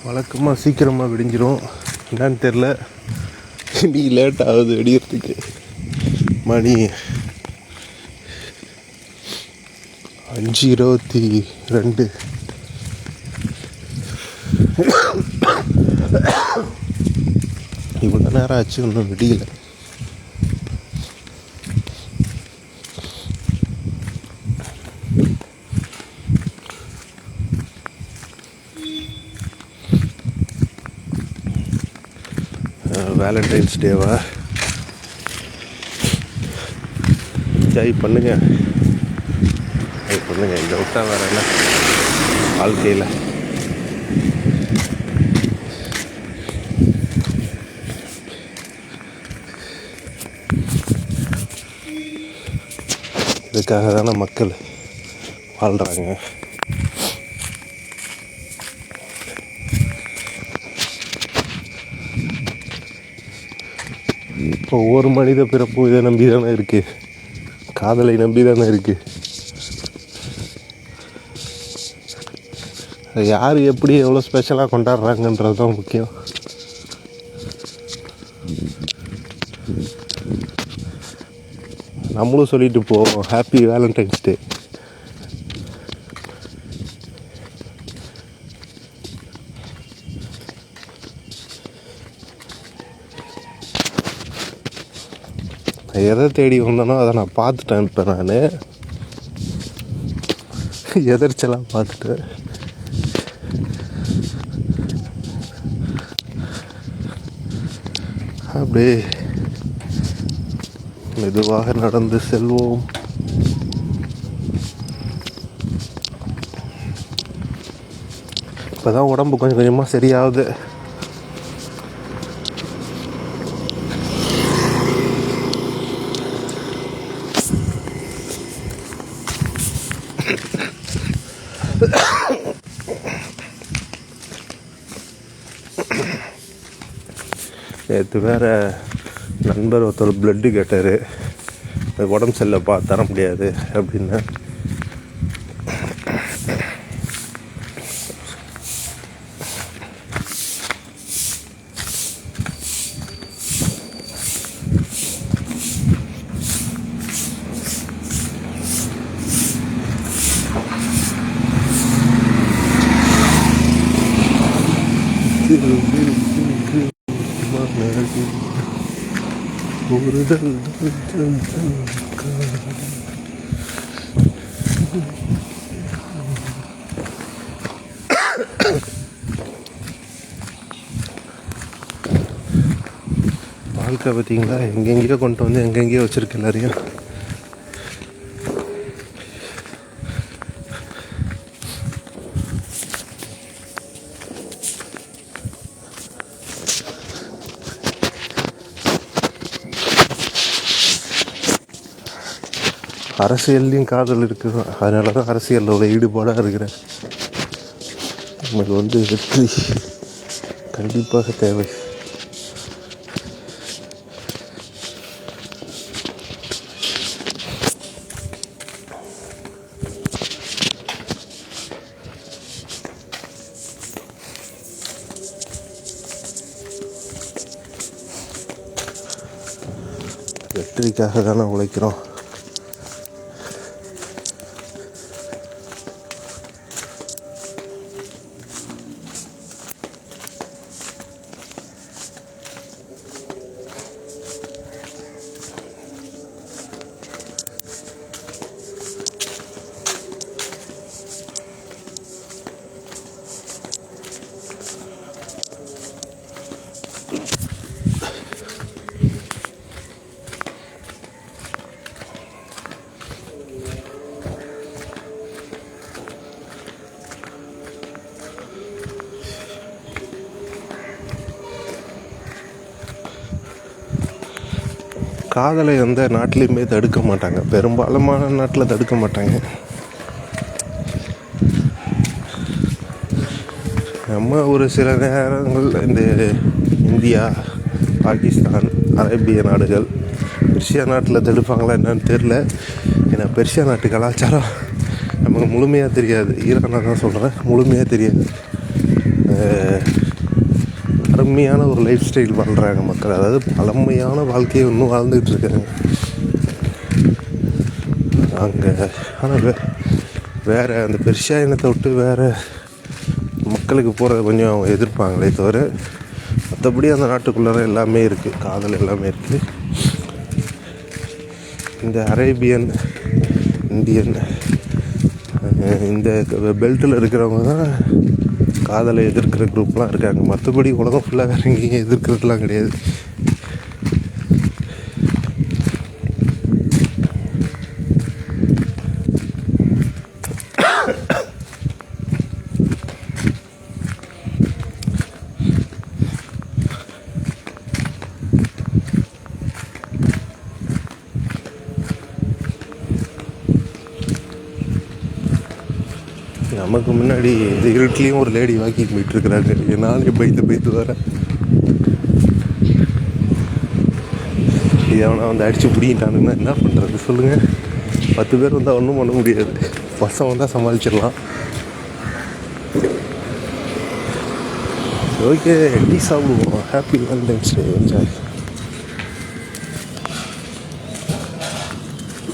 வழக்கமாக சீக்கிரமாக விடிஞ்சிரும். என்னன்னு தெரில, நீ லேட் ஆகுது வெடிக்கிறதுக்கு. மணி 5:22. இவ்வளோ நேரம் ஆச்சு, இன்னும் விடியல. வேலண்டைன்ஸ் டேவா? என்ஜாய் பண்ணுங்க, இந்த விட்டா வேற என்ன வாழ்க்கையில். இதுக்காக தானே மக்கள் வாழ்கிறாங்க. இப்போ ஒவ்வொரு மனித பிறப்பும் இதை நம்பி தானே இருக்குது, காதலை நம்பி தானே இருக்குது. யார் எப்படி எவ்வளோ ஸ்பெஷலாக கொண்டாடுறாங்கன்றது தான் முக்கியம். நம்மளும் சொல்லிட்டு போவோம், ஹாப்பி வேலண்டைன்ஸ் டே. எதை தேடி வந்தேனோ அதை நான் பார்த்துட்டேன். இப்போ நான் எதிர்ச்சலாக பார்த்துட்டேன். அப்படியே மெதுவாக நடந்து செல்வோம். இப்போதான் உடம்பு கொஞ்சம் கொஞ்சமாக சரியாகுது. நேற்று வேறு நண்பர் ஒருத்தர் பிளட்டு கேட்டார். உடம்பு சரியில்லைப்பா தர முடியாது அப்படின்னு. வாழ்க்கை பார்த்தீங்களா, எங்கெங்கேயோ கொண்டு வந்து எங்கெங்கேயோ வச்சுருக்கு எல்லாரையும். அரசியல்லையும் காதல் இருக்குது, அதனால தான் அரசியலோட ஈடுபாடாக இருக்கிறேன். நமக்கு வெற்றி கண்டிப்பாக தேவை. வெற்றிக்காக தானே உழைக்கிறோம். காதலை எந்த நாட்டிலையுமே தடுக்க மாட்டாங்க, பெரும்பாலுமான நாட்டில் தடுக்க மாட்டாங்க. நம்ம ஒரு சில நேரங்கள் இந்த இந்தியா, பாகிஸ்தான், அரேபிய நாடுகள், பெர்ஷியா நாட்டில் தடுப்பாங்களா என்னன்னு தெரில. ஏன்னா பெர்ஷியா நாட்டு கலாச்சாரம் நமக்கு முழுமையாக தெரியாது. ஈரானை தான் சொல்கிறேன், முழுமையாக தெரியாது. அருமையான ஒரு லைஃப் ஸ்டைல் வாழ்கிறாங்க மக்கள். அதாவது பழமையான வாழ்க்கையை இன்னும் வாழ்ந்துக்கிட்டு இருக்காங்க அங்கே. ஆனால் வேறு அந்த பெர்ஷியா இனத்தை விட்டு வேறு மக்களுக்கு போகிறத கொஞ்சம் எதிர்ப்பாங்களே தவிர மற்றபடி அந்த நாட்டுக்குள்ளார எல்லாமே இருக்குது, காதல் எல்லாமே இருக்குது. இந்த அரேபியன், இந்தியன் இந்த பெல்ட்டில் இருக்கிறவங்க தான் காதலை எதிர்க்கிற குரூப்லாம் இருக்காங்க. மற்றபடி உலகம் ஃபுல்லாக வேறு எங்கேயும் எதிர்க்கிறதுலாம் கிடையாது. நமக்கு முன்னாடி இந்த இருட்லேயும் ஒரு லேடி வாக்கிங் போயிட்டுருக்குறாங்க. நானே பயந்து வரேன். எவனா வந்து அடித்து பிடிக்கிட்டானுன்னா என்ன பண்ணுறது சொல்லுங்கள்? 10 பேர் வந்தால் ஒன்றும் பண்ண முடியாது. பசங்க வந்தால் சமாளிச்சிடலாம். ஓகே, டீ சாப்பிடுவோம். ஹாப்பி வேலண்டைன்ஸ் டே. என்ஜாய்.